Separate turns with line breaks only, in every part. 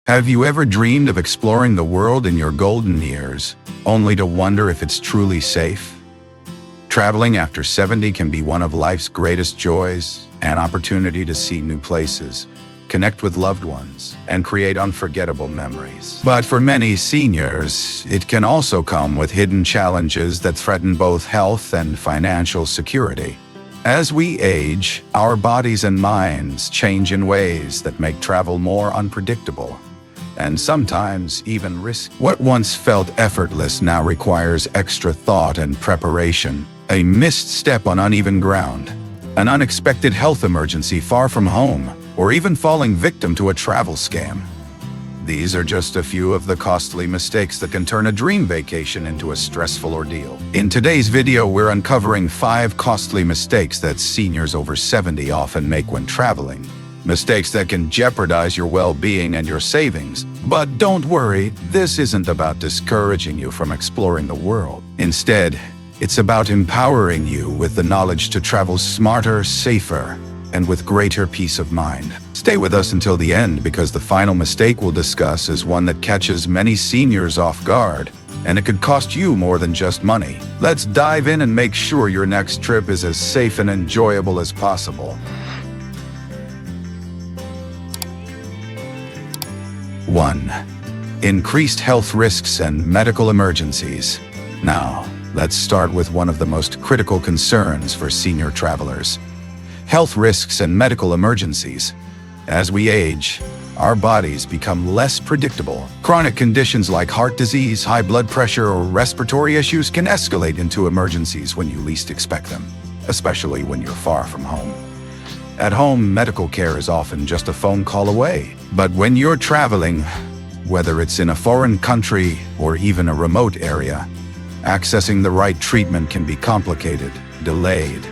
Have you ever dreamed of exploring the world in your golden years, only to wonder if it's truly safe? Traveling after 70 can be one of life's greatest joys, an opportunity to see new places, connect with loved ones, and create unforgettable memories. But for many seniors, it can also come with hidden challenges that threaten both health and financial security. As we age, our bodies and minds change in ways that make travel more unpredictable, and sometimes even risky. What once felt effortless now requires extra thought and preparation. A missed step on uneven ground, an unexpected health emergency far from home, or even falling victim to a travel scam. These are just a few of the costly mistakes that can turn a dream vacation into a stressful ordeal. In today's video, we're uncovering 5 costly mistakes that seniors over 70 often make when traveling. Mistakes that can jeopardize your well-being and your savings. But don't worry, this isn't about discouraging you from exploring the world. Instead, it's about empowering you with the knowledge to travel smarter, safer, and with greater peace of mind. Stay with us until the end, because the final mistake we'll discuss is one that catches many seniors off guard, and it could cost you more than just money. Let's dive in and make sure your next trip is as safe and enjoyable as possible. 1. Increased health risks and medical emergencies. Now, let's start with one of the most critical concerns for senior travelers: health risks and medical emergencies. As we age, our bodies become less predictable. Chronic conditions like heart disease, high blood pressure, or respiratory issues can escalate into emergencies when you least expect them, especially when you're far from home. At home, medical care is often just a phone call away. But when you're traveling, whether it's in a foreign country or even a remote area, accessing the right treatment can be complicated, delayed,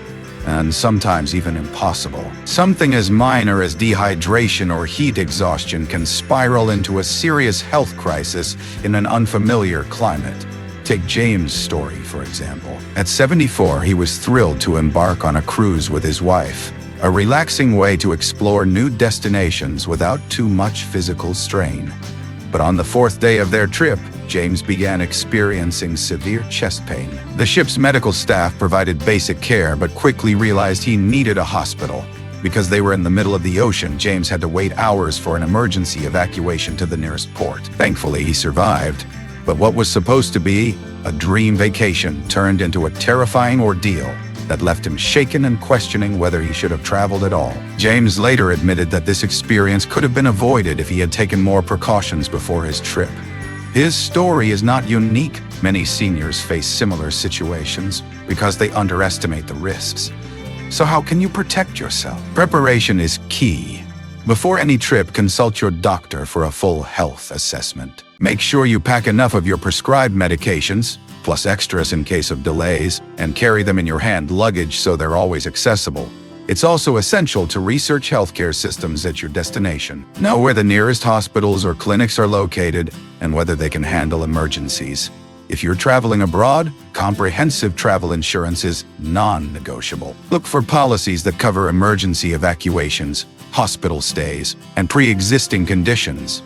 and sometimes even impossible. Something as minor as dehydration or heat exhaustion can spiral into a serious health crisis in an unfamiliar climate. Take James' story, for example. At 74, he was thrilled to embark on a cruise with his wife, a relaxing way to explore new destinations without too much physical strain. But on the 4th day of their trip, James began experiencing severe chest pain. The ship's medical staff provided basic care, but quickly realized he needed a hospital. Because they were in the middle of the ocean, James had to wait hours for an emergency evacuation to the nearest port. Thankfully, he survived. But what was supposed to be a dream vacation turned into a terrifying ordeal that left him shaken and questioning whether he should have traveled at all. James later admitted that this experience could have been avoided if he had taken more precautions before his trip. His story is not unique. Many seniors face similar situations because they underestimate the risks. So how can you protect yourself? Preparation is key. Before any trip, consult your doctor for a full health assessment. Make sure you pack enough of your prescribed medications, plus extras in case of delays, and carry them in your hand luggage so they're always accessible. It's also essential to research healthcare systems at your destination. Know where the nearest hospitals or clinics are located and whether they can handle emergencies. If you're traveling abroad, comprehensive travel insurance is non-negotiable. Look for policies that cover emergency evacuations, hospital stays, and pre-existing conditions,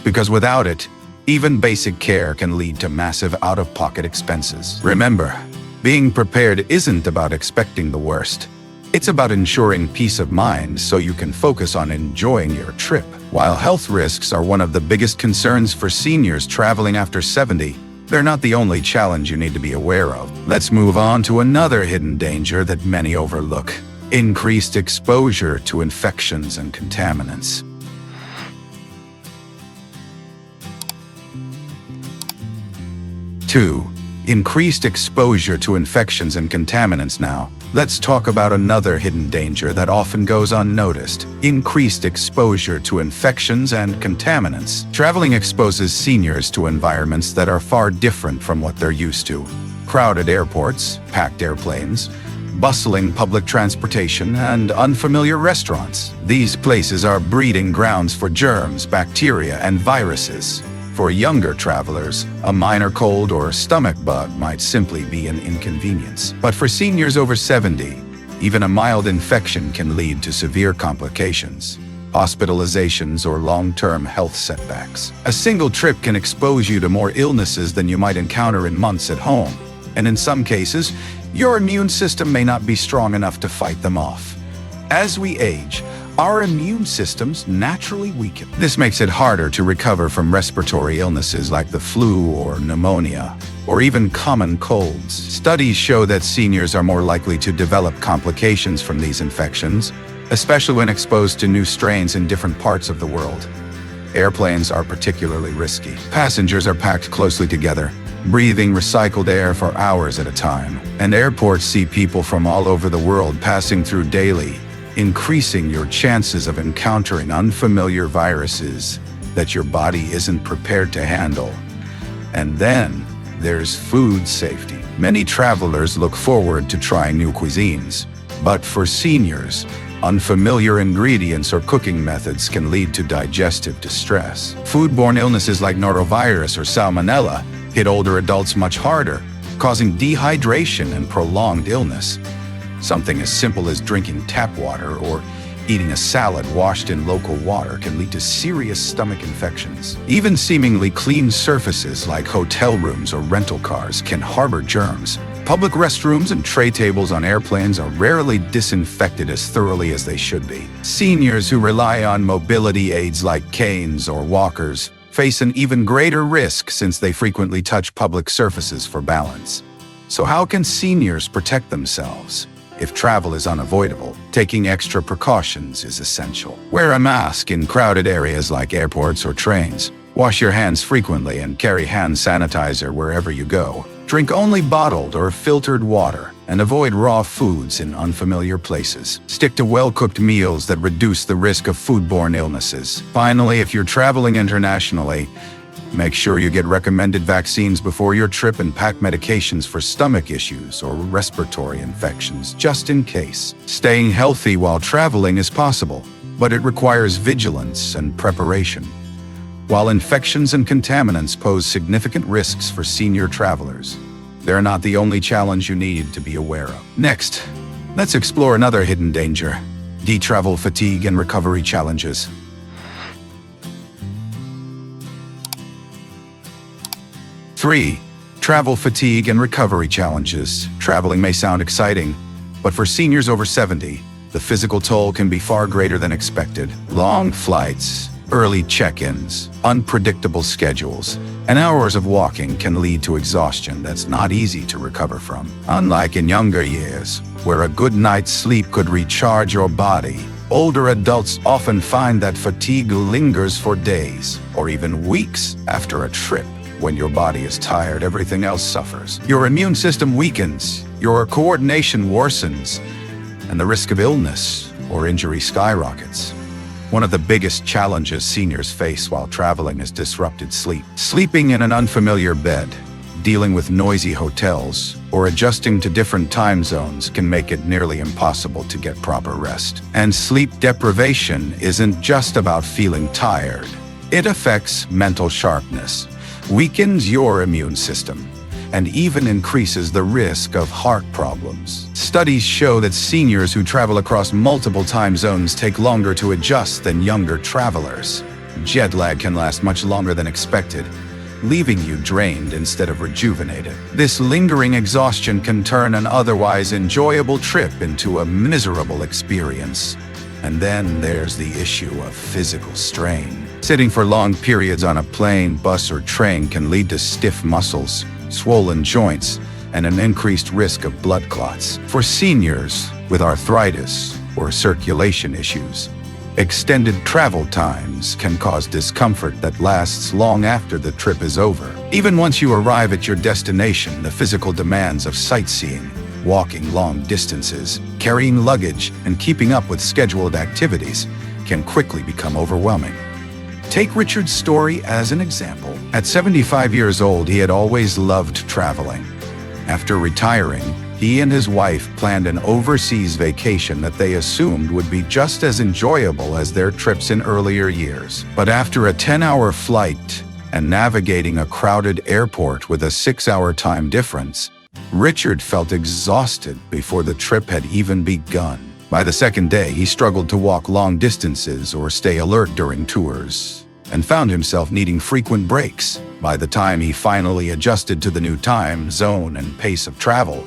because without it, even basic care can lead to massive out-of-pocket expenses. Remember, being prepared isn't about expecting the worst. It's about ensuring peace of mind so you can focus on enjoying your trip. While health risks are one of the biggest concerns for seniors traveling after 70, they're not the only challenge you need to be aware of. Let's move on to another hidden danger that many overlook: increased exposure to infections and contaminants. 2. Increased exposure to infections and contaminants. Now, let's talk about another hidden danger that often goes unnoticed: increased exposure to infections and contaminants. Traveling exposes seniors to environments that are far different from what they're used to. Crowded airports, packed airplanes, bustling public transportation, and unfamiliar restaurants. These places are breeding grounds for germs, bacteria, and viruses. For younger travelers, a minor cold or stomach bug might simply be an inconvenience. But for seniors over 70, even a mild infection can lead to severe complications. hospitalizations, or long-term health setbacks. A single trip can expose you to more illnesses than you might encounter in months at home, and in some cases, your immune system may not be strong enough to fight them off. As we age, our immune systems naturally weaken. This makes it harder to recover from respiratory illnesses like the flu or pneumonia, or even common colds. Studies show that seniors are more likely to develop complications from these infections, especially when exposed to new strains in different parts of the world. Airplanes are particularly risky. Passengers are packed closely together, breathing recycled air for hours at a time. And airports see people from all over the world passing through daily, increasing your chances of encountering unfamiliar viruses that your body isn't prepared to handle. And then there's food safety. Many travelers look forward to trying new cuisines, but for seniors, unfamiliar ingredients or cooking methods can lead to digestive distress. Foodborne illnesses like norovirus or salmonella hit older adults much harder, causing dehydration and prolonged illness. Something as simple as drinking tap water or eating a salad washed in local water can lead to serious stomach infections. Even seemingly clean surfaces like hotel rooms or rental cars can harbor germs. Public restrooms and tray tables on airplanes are rarely disinfected as thoroughly as they should be. Seniors who rely on mobility aids like canes or walkers face an even greater risk since they frequently touch public surfaces for balance. So how can seniors protect themselves? If travel is unavoidable, taking extra precautions is essential. Wear a mask in crowded areas like airports or trains. Wash your hands frequently and carry hand sanitizer wherever you go. Drink only bottled or filtered water and avoid raw foods in unfamiliar places. Stick to well-cooked meals that reduce the risk of foodborne illnesses. Finally, if you're traveling internationally, make sure you get recommended vaccines before your trip and pack medications for stomach issues or respiratory infections, just in case. Staying healthy while traveling is possible, but it requires vigilance and preparation. While infections and contaminants pose significant risks for senior travelers, they're not the only challenge you need to be aware of. Next, let's explore another hidden danger: travel fatigue and recovery challenges. 3. Travel fatigue and recovery challenges. Traveling may sound exciting, but for seniors over 70, the physical toll can be far greater than expected. Long flights, early check-ins, unpredictable schedules, and hours of walking can lead to exhaustion that's not easy to recover from. Unlike in younger years, where a good night's sleep could recharge your body, older adults often find that fatigue lingers for days or even weeks after a trip. When your body is tired, everything else suffers. Your immune system weakens, your coordination worsens, and the risk of illness or injury skyrockets. One of the biggest challenges seniors face while traveling is disrupted sleep. Sleeping in an unfamiliar bed, dealing with noisy hotels, or adjusting to different time zones can make it nearly impossible to get proper rest. And sleep deprivation isn't just about feeling tired. It affects mental sharpness, weakens your immune system, and even increases the risk of heart problems. Studies show that seniors who travel across multiple time zones take longer to adjust than younger travelers. Jet lag can last much longer than expected, leaving you drained instead of rejuvenated. This lingering exhaustion can turn an otherwise enjoyable trip into a miserable experience. And then there's the issue of physical strain. Sitting for long periods on a plane, bus, or train can lead to stiff muscles, swollen joints, and an increased risk of blood clots. For seniors with arthritis or circulation issues, extended travel times can cause discomfort that lasts long after the trip is over. Even once you arrive at your destination, the physical demands of sightseeing, walking long distances, carrying luggage, and keeping up with scheduled activities can quickly become overwhelming. Take Richard's story as an example. At 75 years old, he had always loved traveling. After retiring, he and his wife planned an overseas vacation that they assumed would be just as enjoyable as their trips in earlier years. But after a 10-hour flight and navigating a crowded airport with a 6-hour time difference, Richard felt exhausted before the trip had even begun. By the second day, he struggled to walk long distances or stay alert during tours, and found himself needing frequent breaks. By the time he finally adjusted to the new time zone and pace of travel,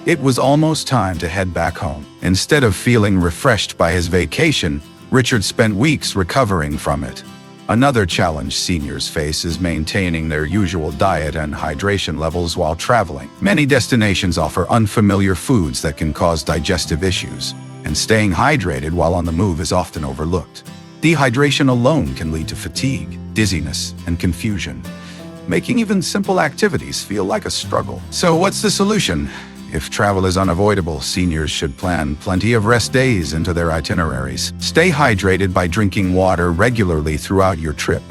it was almost time to head back home. Instead of feeling refreshed by his vacation, Richard spent weeks recovering from it. Another challenge seniors face is maintaining their usual diet and hydration levels while traveling. Many destinations offer unfamiliar foods that can cause digestive issues, and staying hydrated while on the move is often overlooked. Dehydration alone can lead to fatigue, dizziness, and confusion, making even simple activities feel like a struggle. So what's the solution? If travel is unavoidable, seniors should plan plenty of rest days into their itineraries. Stay hydrated by drinking water regularly throughout your trip,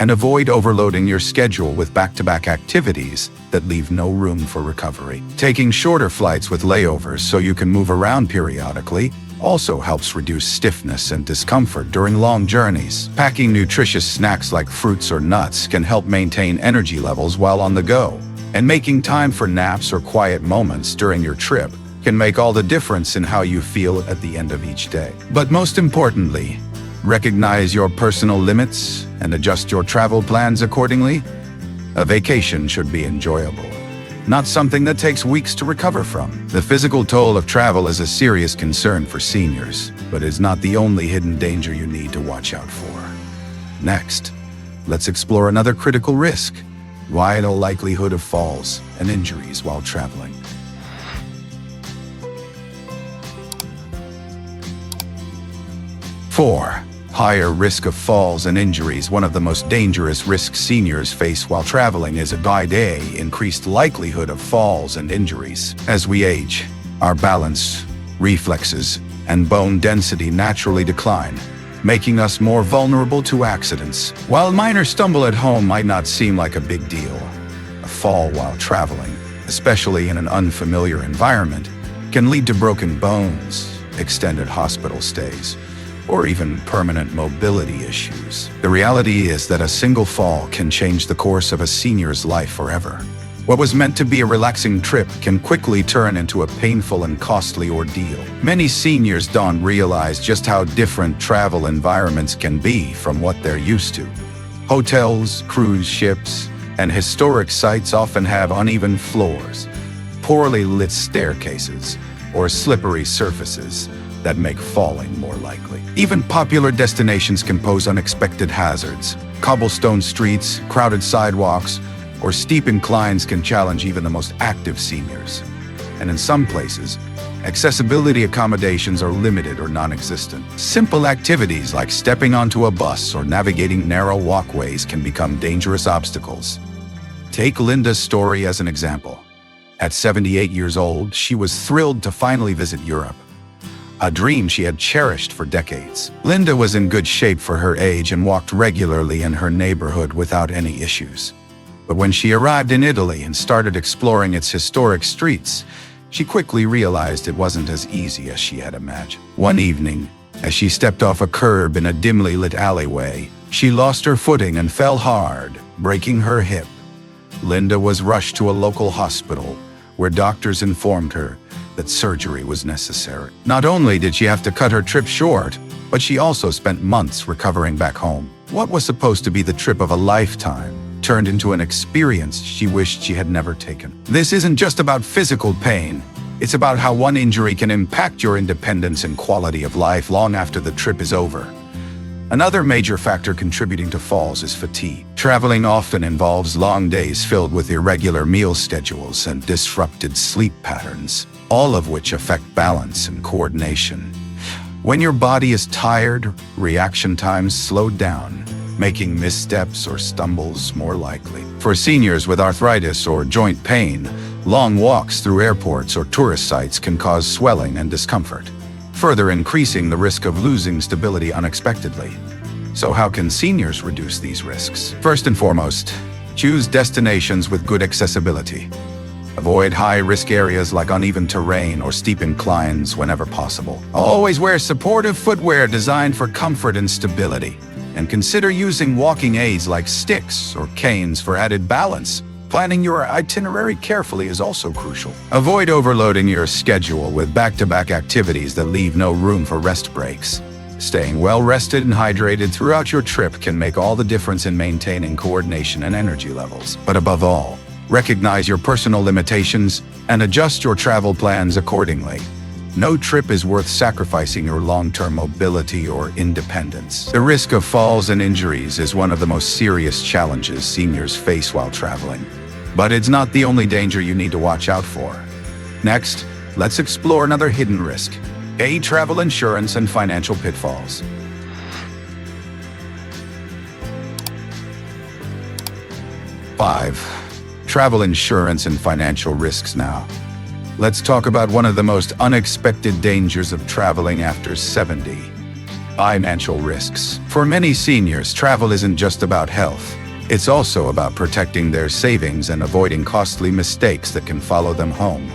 and avoid overloading your schedule with back-to-back activities that leave no room for recovery. Taking shorter flights with layovers so you can move around periodically also helps reduce stiffness and discomfort during long journeys. Packing nutritious snacks like fruits or nuts can help maintain energy levels while on the go. And making time for naps or quiet moments during your trip can make all the difference in how you feel at the end of each day. But most importantly, recognize your personal limits and adjust your travel plans accordingly. A vacation should be enjoyable, not something that takes weeks to recover from. The physical toll of travel is a serious concern for seniors, but is not the only hidden danger you need to watch out for. Next, let's explore another critical risk: wide likelihood of falls and injuries while traveling. Four, higher risk of falls and injuries. One of the most dangerous risks seniors face while traveling is a by-day increased likelihood of falls and injuries. As we age, our balance, reflexes, and bone density naturally decline, making us more vulnerable to accidents. While a minor stumble at home might not seem like a big deal, a fall while traveling, especially in an unfamiliar environment, can lead to broken bones, extended hospital stays, or even permanent mobility issues. The reality is that a single fall can change the course of a senior's life forever. What was meant to be a relaxing trip can quickly turn into a painful and costly ordeal. Many seniors don't realize just how different travel environments can be from what they're used to. Hotels, cruise ships, and historic sites often have uneven floors, poorly lit staircases, or slippery surfaces that make falling more likely. Even popular destinations can pose unexpected hazards. Cobblestone streets, crowded sidewalks, or steep inclines can challenge even the most active seniors. And in some places, accessibility accommodations are limited or non-existent. Simple activities like stepping onto a bus or navigating narrow walkways can become dangerous obstacles. Take Linda's story as an example. At 78 years old, she was thrilled to finally visit Europe, a dream she had cherished for decades. Linda was in good shape for her age and walked regularly in her neighborhood without any issues. But when she arrived in Italy and started exploring its historic streets, she quickly realized it wasn't as easy as she had imagined. One evening, as she stepped off a curb in a dimly lit alleyway, she lost her footing and fell hard, breaking her hip. Linda was rushed to a local hospital, where doctors informed her that surgery was necessary. Not only did she have to cut her trip short, but she also spent months recovering back home. What was supposed to be the trip of a lifetime turned into an experience she wished she had never taken. This isn't just about physical pain. It's about how one injury can impact your independence and quality of life long after the trip is over. Another major factor contributing to falls is fatigue. Traveling often involves long days filled with irregular meal schedules and disrupted sleep patterns, all of which affect balance and coordination. When your body is tired, reaction times slow down, making missteps or stumbles more likely. For seniors with arthritis or joint pain, long walks through airports or tourist sites can cause swelling and discomfort, further increasing the risk of losing stability unexpectedly. So how can seniors reduce these risks? First and foremost, choose destinations with good accessibility. Avoid high-risk areas like uneven terrain or steep inclines whenever possible. Always wear supportive footwear designed for comfort and stability. And consider using walking aids like sticks or canes for added balance, Planning your itinerary carefully is also crucial. Avoid overloading your schedule with back-to-back activities that leave no room for rest breaks. Staying well-rested and hydrated throughout your trip can make all the difference in maintaining coordination and energy levels. But above all, recognize your personal limitations and adjust your travel plans accordingly. No trip is worth sacrificing your long-term mobility or independence. The risk of falls and injuries is one of the most serious challenges seniors face while traveling. But it's not the only danger you need to watch out for. Next, let's explore another hidden risk: travel insurance and financial pitfalls. Five, travel insurance and financial risks now. Let's talk about one of the most unexpected dangers of traveling after 70. Financial risks. For many seniors, travel isn't just about health. It's also about protecting their savings and avoiding costly mistakes that can follow them home.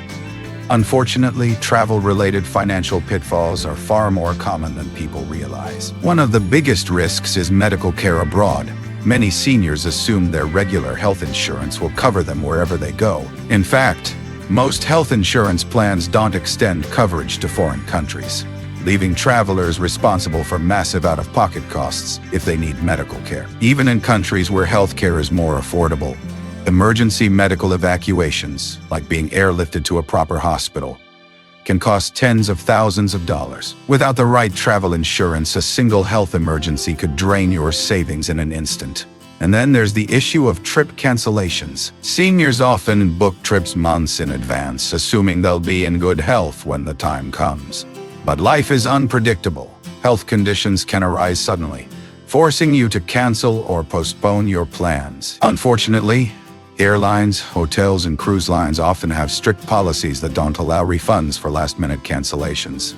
Unfortunately, travel-related financial pitfalls are far more common than people realize. One of the biggest risks is medical care abroad. Many seniors assume their regular health insurance will cover them wherever they go. In fact, most health insurance plans don't extend coverage to foreign countries, leaving travelers responsible for massive out-of-pocket costs if they need medical care. Even in countries where healthcare is more affordable, emergency medical evacuations, like being airlifted to a proper hospital, can cost tens of thousands of dollars. Without the right travel insurance, a single health emergency could drain your savings in an instant. And then there's the issue of trip cancellations. Seniors often book trips months in advance, assuming they'll be in good health when the time comes. But life is unpredictable. Health conditions can arise suddenly, forcing you to cancel or postpone your plans. Unfortunately, airlines, hotels, and cruise lines often have strict policies that don't allow refunds for last-minute cancellations.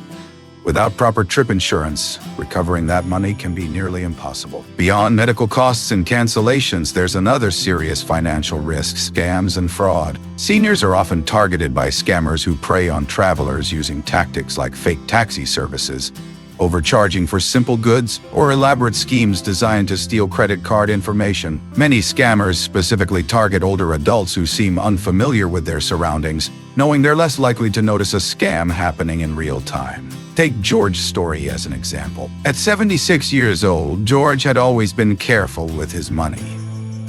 Without proper trip insurance, recovering that money can be nearly impossible. Beyond medical costs and cancellations, there's another serious financial risk: scams and fraud. Seniors are often targeted by scammers who prey on travelers using tactics like fake taxi services, overcharging for simple goods, or elaborate schemes designed to steal credit card information. Many scammers specifically target older adults who seem unfamiliar with their surroundings, knowing they're less likely to notice a scam happening in real time. Take George's story as an example. At 76 years old, George had always been careful with his money.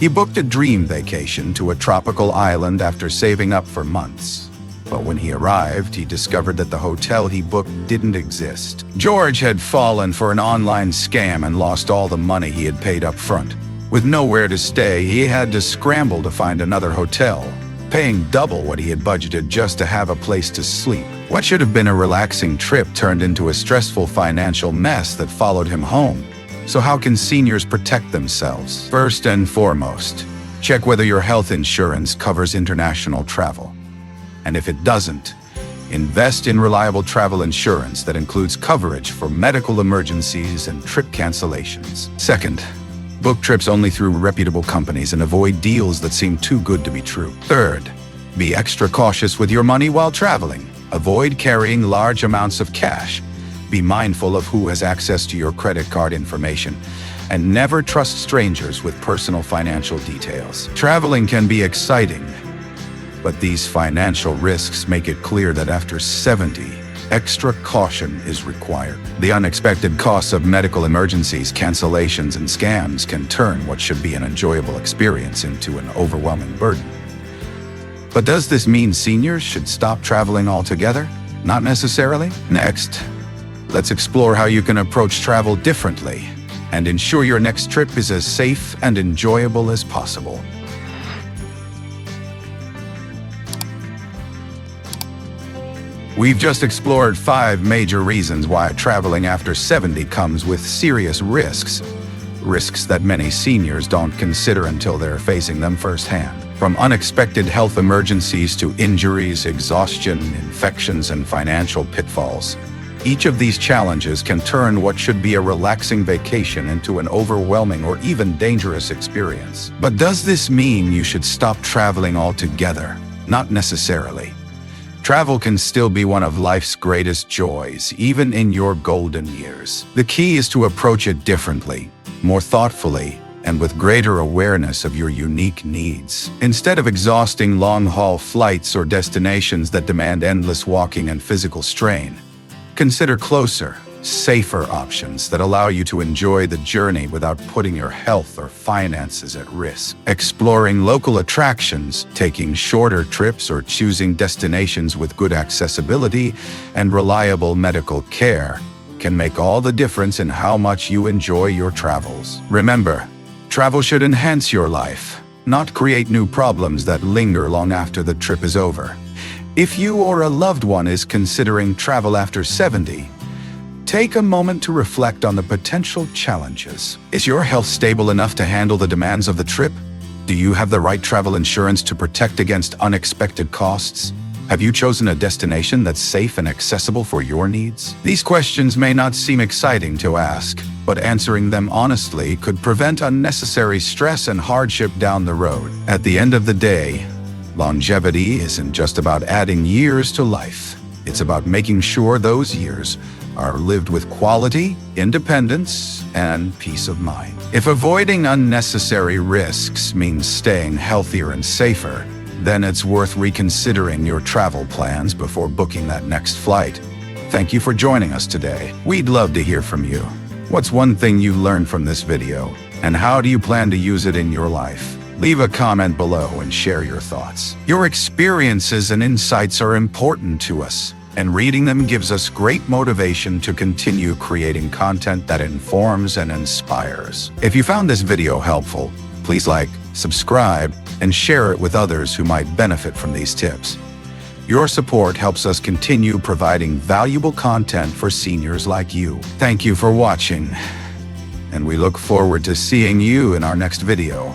He booked a dream vacation to a tropical island after saving up for months. But when he arrived, he discovered that the hotel he booked didn't exist. George had fallen for an online scam and lost all the money he had paid up front. With nowhere to stay, he had to scramble to find another hotel, paying double what he had budgeted just to have a place to sleep. What should have been a relaxing trip turned into a stressful financial mess that followed him home. So how can seniors protect themselves? First and foremost, check whether your health insurance covers international travel. And if it doesn't, invest in reliable travel insurance that includes coverage for medical emergencies and trip cancellations. Second, book trips only through reputable companies and avoid deals that seem too good to be true. Third, be extra cautious with your money while traveling. Avoid carrying large amounts of cash. Be mindful of who has access to your credit card information, and never trust strangers with personal financial details. Traveling can be exciting, but these financial risks make it clear that after 70, extra caution is required. The unexpected costs of medical emergencies, cancellations, and scams can turn what should be an enjoyable experience into an overwhelming burden. But does this mean seniors should stop traveling altogether? Not necessarily. Next, let's explore how you can approach travel differently and ensure your next trip is as safe and enjoyable as possible. We've just explored 5 major reasons why traveling after 70 comes with serious risks. Risks that many seniors don't consider until they're facing them firsthand. From unexpected health emergencies to injuries, exhaustion, infections, and financial pitfalls, each of these challenges can turn what should be a relaxing vacation into an overwhelming or even dangerous experience. But does this mean you should stop traveling altogether? Not necessarily. Travel can still be one of life's greatest joys, even in your golden years. The key is to approach it differently, more thoughtfully, and with greater awareness of your unique needs. Instead of exhausting long-haul flights or destinations that demand endless walking and physical strain, consider closer, safer options that allow you to enjoy the journey without putting your health or finances at risk. Exploring local attractions, taking shorter trips, or choosing destinations with good accessibility and reliable medical care can make all the difference in how much you enjoy your travels. Remember, travel should enhance your life, not create new problems that linger long after the trip is over. If you or a loved one is considering travel after 70, take a moment to reflect on the potential challenges. Is your health stable enough to handle the demands of the trip? Do you have the right travel insurance to protect against unexpected costs? Have you chosen a destination that's safe and accessible for your needs? These questions may not seem exciting to ask, but answering them honestly could prevent unnecessary stress and hardship down the road. At the end of the day, longevity isn't just about adding years to life. It's about making sure those years are lived with quality, independence, and peace of mind. If avoiding unnecessary risks means staying healthier and safer, then it's worth reconsidering your travel plans before booking that next flight. Thank you for joining us today. We'd love to hear from you. What's one thing you learned from this video, and how do you plan to use it in your life? Leave a comment below and share your thoughts. Your experiences and insights are important to us, and reading them gives us great motivation to continue creating content that informs and inspires. If you found this video helpful, please like, subscribe, and share it with others who might benefit from these tips. Your support helps us continue providing valuable content for seniors like you. Thank you for watching, and we look forward to seeing you in our next video.